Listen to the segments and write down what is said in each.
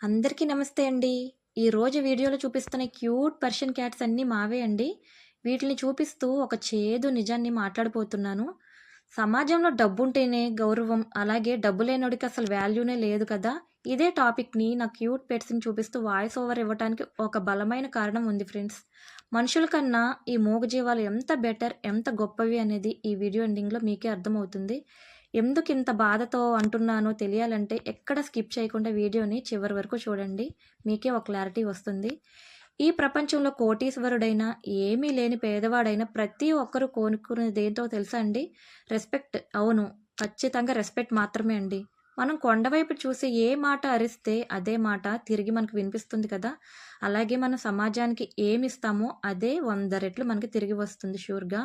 అందరికీ నమస్తే అండి. ఈరోజు వీడియోలో చూపిస్తున్న క్యూట్ పర్షియన్ క్యాట్స్ అన్నీ మావే అండి. వీటిని చూపిస్తూ ఒక చేదు నిజాన్ని మాట్లాడబోతున్నాను. సమాజంలో డబ్బుంటేనే గౌరవం, అలాగే డబ్బు లేనోడికి అసలు వాల్యూనే లేదు కదా! ఇదే టాపిక్‌ని నా క్యూట్ పెట్స్‌ని చూపిస్తూ వాయిస్ ఓవర్ ఇవ్వటానికి ఒక బలమైన కారణం ఉంది ఫ్రెండ్స్. మనుషుల కన్నా ఈ మూగజీవాలు ఎంత బెటర్, ఎంత గొప్పవి అనేది ఈ వీడియో ఎండింగ్‌లో మీకే అర్థమవుతుంది. ఎందుకింత బాధతో అంటున్నానో తెలియాలంటే ఎక్కడ స్కిప్ చేయకుండా వీడియోని చివరి వరకు చూడండి. మీకే ఒక క్లారిటీ వస్తుంది. ఈ ప్రపంచంలో కోటీశ్వరుడైనా, ఏమీ లేని పేదవాడైనా ప్రతి ఒక్కరు కోరుకునేదేంటో తెలుసా అండి? రెస్పెక్ట్. అవును. ఖచ్చితంగా రెస్పెక్ట్ మాత్రమే అండి. మనం కొండవైపు చూసి ఏ మాట అరిస్తే అదే మాట తిరిగి మనకు వినిపిస్తుంది కదా! అలాగే మనం సమాజానికి ఏమిస్తామో అదే 100 రెట్లు మనకి తిరిగి వస్తుంది షూర్‌గా.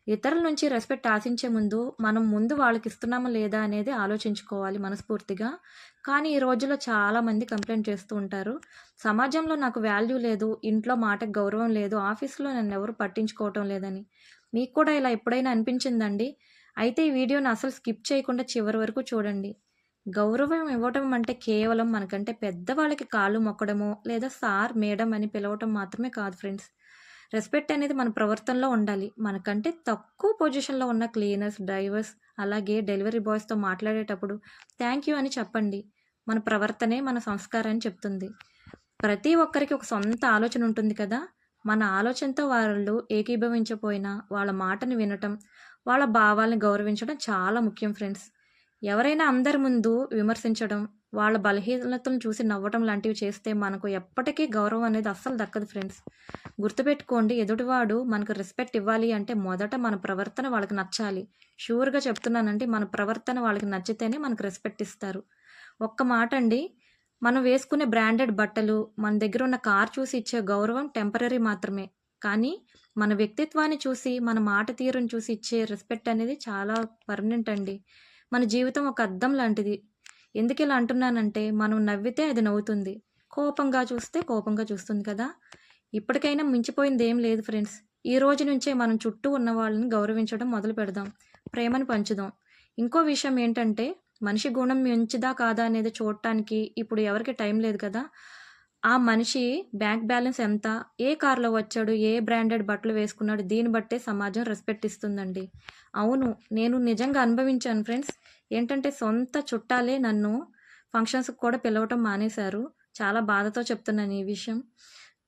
ఇతరుల నుంచి రెస్పెక్ట్ ఆశించే ముందు మనం ముందు వాళ్ళకిస్తున్నామా లేదా అనేది ఆలోచించుకోవాలి మనస్ఫూర్తిగా. కానీ ఈ రోజుల్లో చాలామంది కంప్లెయింట్ చేస్తూ ఉంటారు. సమాజంలో నాకు వాల్యూ లేదు, ఇంట్లో మాటకు గౌరవం లేదు, ఆఫీస్‌లో నన్నెవరు పట్టించుకోవటం లేదని. మీకు కూడా ఇలా ఎప్పుడైనా అనిపించిందండి? అయితే ఈ వీడియోని అసలు స్కిప్ చేయకుండా చివరి వరకు చూడండి. గౌరవం ఇవ్వటం అంటే కేవలం మనకంటే పెద్దవాళ్ళకి కాళ్ళు మొక్కడమో, లేదా సార్, మేడం అని పిలవటం మాత్రమే కాదు ఫ్రెండ్స్. రెస్పెక్ట్ అనేది మన ప్రవర్తనలో ఉండాలి. మనకంటే తక్కువ పొజిషన్‌లో ఉన్న క్లీనర్స్, డ్రైవర్స్, అలాగే డెలివరీ బాయ్స్‌తో మాట్లాడేటప్పుడు థాంక్ యూ అని చెప్పండి. మన ప్రవర్తనే మన సంస్కారాన్ని చెప్తుంది. ప్రతి ఒక్కరికి ఒక సొంత ఆలోచన ఉంటుంది కదా! మన ఆలోచనతో వాళ్ళు ఏకీభవించకపోయినా వాళ్ళ మాటని వినటం, వాళ్ళ భావాల్ని గౌరవించడం చాలా ముఖ్యం ఫ్రెండ్స్. ఎవరైనా అందరి ముందు విమర్శించడం, వాళ్ళ బలహీనతలను చూసి నవ్వటం లాంటివి చేస్తే మనకు ఎప్పటికీ గౌరవం అనేది అస్సలు దక్కదు ఫ్రెండ్స్. గుర్తుపెట్టుకోండి, ఎదుటివాడు మనకు రెస్పెక్ట్ ఇవ్వాలి అంటే మొదట మన ప్రవర్తన వాళ్ళకి నచ్చాలి. షూర్‌గా చెప్తున్నానండి, మన ప్రవర్తన వాళ్ళకి నచ్చితేనే మనకు రెస్పెక్ట్ ఇస్తారు. ఒక్క మాట అండి, మనం వేసుకునే బ్రాండెడ్ బట్టలు, మన దగ్గర ఉన్న కార్ చూసి ఇచ్చే గౌరవం టెంపరరీ మాత్రమే. కానీ మన వ్యక్తిత్వాన్ని చూసి, మన మాట తీరును చూసి ఇచ్చే రెస్పెక్ట్ అనేది చాలా పర్మనెంట్ అండి. మన జీవితం ఒక అద్దం లాంటిది. ఎందుకిలా అంటున్నానంటే, మనం నవ్వితే అది నవ్వుతుంది. కోపంగా చూస్తే కోపంగా చూస్తుంది కదా! ఇప్పటికైనా మించిపోయిందేం లేదు ఫ్రెండ్స్. ఈ రోజు నుంచే మనం చుట్టూ ఉన్న వాళ్ళని గౌరవించడం మొదలుపెడదాం. ప్రేమను పంచుదాం. ఇంకో విషయం ఏంటంటే, మనిషి గుణం మంచిదా కాదా అనేది చూడటానికి ఇప్పుడు ఎవరికీ టైం లేదు కదా! ఆ మనిషి బ్యాంక్ బ్యాలెన్స్ ఎంత, ఏ కార్‌లో వచ్చాడు, ఏ బ్రాండెడ్ బట్టలు వేసుకున్నాడు, దీన్ని బట్టే సమాజం రెస్పెక్ట్ ఇస్తుందండి. అవును. నేను నిజంగా అనుభవించాను ఫ్రెండ్స్. ఏంటంటే సొంత చుట్టాలే నన్ను ఫంక్షన్స్‌కి కూడా పిలవటం మానేశారు. చాలా బాధతో చెప్తున్నాను ఈ విషయం.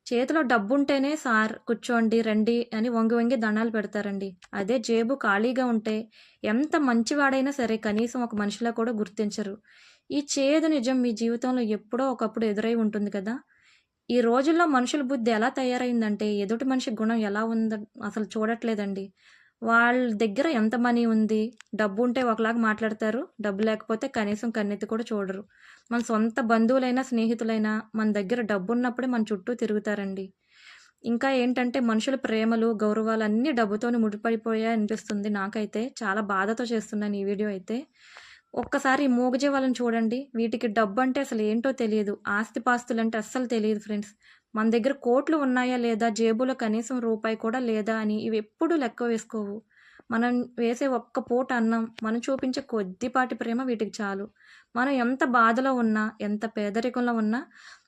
చేతిలో డబ్బుంటేనే సార్ కూర్చోండి, రండి అని వంగి వంగి దండాలు పెడతారండి. అదే జేబు ఖాళీగా ఉంటే ఎంత మంచివాడైనా సరే కనీసం ఒక మనిషిలా కూడా గుర్తించరు. ఈ చేదు నిజం మీ జీవితంలో ఎప్పుడో ఒకప్పుడు ఎదురై ఉంటుంది కదా! ఈ రోజుల్లో మనుషుల బుద్ధి ఎలా తయారైందంటే ఎదుటి మనిషి గుణం ఎలా ఉందో అసలు చూడట్లేదండి. వాళ్ళ దగ్గర ఎంత మనీ ఉంది, డబ్బుంటే ఒకలాగా మాట్లాడతారు, డబ్బు లేకపోతే కనీసం కన్నెత్తి కూడా చూడరు. మన సొంత బంధువులైనా, స్నేహితులైనా మన దగ్గర డబ్బున్నప్పుడే మన చుట్టూ తిరుగుతారండి. ఇంకా ఏంటంటే మనుషుల ప్రేమలు, గౌరవాలు అన్నీ డబ్బుతోనే ముడిపడిపోయాయి అనిపిస్తుంది నాకైతే. చాలా బాధతో చేస్తున్నాను ఈ వీడియో అయితే. ఒక్కసారి ఈ మూగజీవాలను చూడండి. వీటికి డబ్బంటే అసలేంటో తెలీదు. ఆస్తిపాస్తులంటే అస్సలు తెలీదు ఫ్రెండ్స్. మన దగ్గర కోట్లు ఉన్నాయా లేదా, జేబులో కనీసం రూపాయి కూడా లేదా అని ఇవెప్పుడూ లెక్క వేసుకోవు. మనం వేసే ఒక్క పూట అన్నం, మనం చూపించే కొద్దిపాటి ప్రేమ వీటికి చాలు. మనం ఎంత బాధలో ఉన్నా, ఎంత పేదరికంలో ఉన్నా,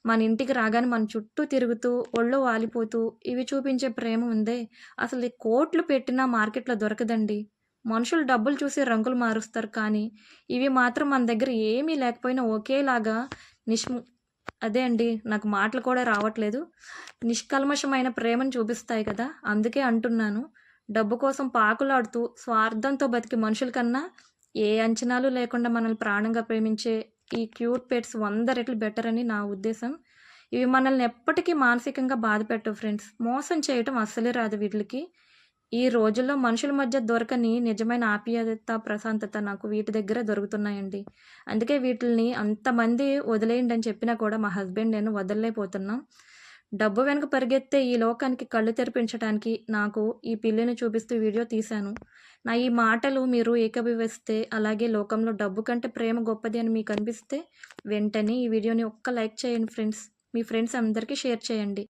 మన ఇంటికి రాగానే మన చుట్టూ తిరుగుతూ, ఒళ్ళో వాలిపోతూ ఇవి చూపించే ప్రేమ ఉందే, అసలు ఈ కోట్లు పెట్టినా మార్కెట్‌లో దొరకదండి. మనుషులు డబ్బులు చూసి రంగులు మారుస్తారు కానీ, ఇవి మాత్రం మన దగ్గర ఏమీ లేకపోయినా ఒకేలాగా నిష్మ్ అదే అండి. నాకు మాటలు కూడా రావట్లేదు. నిష్కల్మషమైన ప్రేమను చూపిస్తాయి కదా! అందుకే అంటున్నాను. డబ్బు కోసం పాకులాడుతూ, స్వార్థంతో బతికే మనుషుల కన్నా, ఏ అంచనాలు లేకుండా మనల్ని ప్రాణంగా ప్రేమించే ఈ క్యూట్ పెట్స్ 100 రెట్లు బెటర్ అని నా ఉద్దేశం. ఇవి మనల్ని ఎప్పటికీ మానసికంగా బాధపెట్టవు ఫ్రెండ్స్. మోసం చేయటం అస్సలే రాదు వీటిలికి. ఈ రోజుల్లో మనుషుల మధ్య దొరకని నిజమైన ఆప్యాయత, ప్రశాంతత నాకు వీటి దగ్గరే దొరుకుతున్నాయండి. అందుకే వీటిల్ని అంతమంది వదిలేయండి అని చెప్పినా కూడా మా హస్బెండ్, నేను వదలలేకపోతున్నాం. డబ్బు వెనక పరిగెత్తే ఈ లోకానికి కళ్ళు తెరిపించడానికి నాకు ఈ పిల్లిని చూపిస్తూ వీడియో తీశాను. నా ఈ మాటలు మీరు ఏకీభవిస్తే, అలాగే లోకంలో డబ్బు కంటే ప్రేమ గొప్పది అని మీకు అనిపిస్తే వెంటనే ఈ వీడియోని ఒక్క లైక్ చేయండి ఫ్రెండ్స్. మీ ఫ్రెండ్స్ అందరికీ షేర్ చేయండి.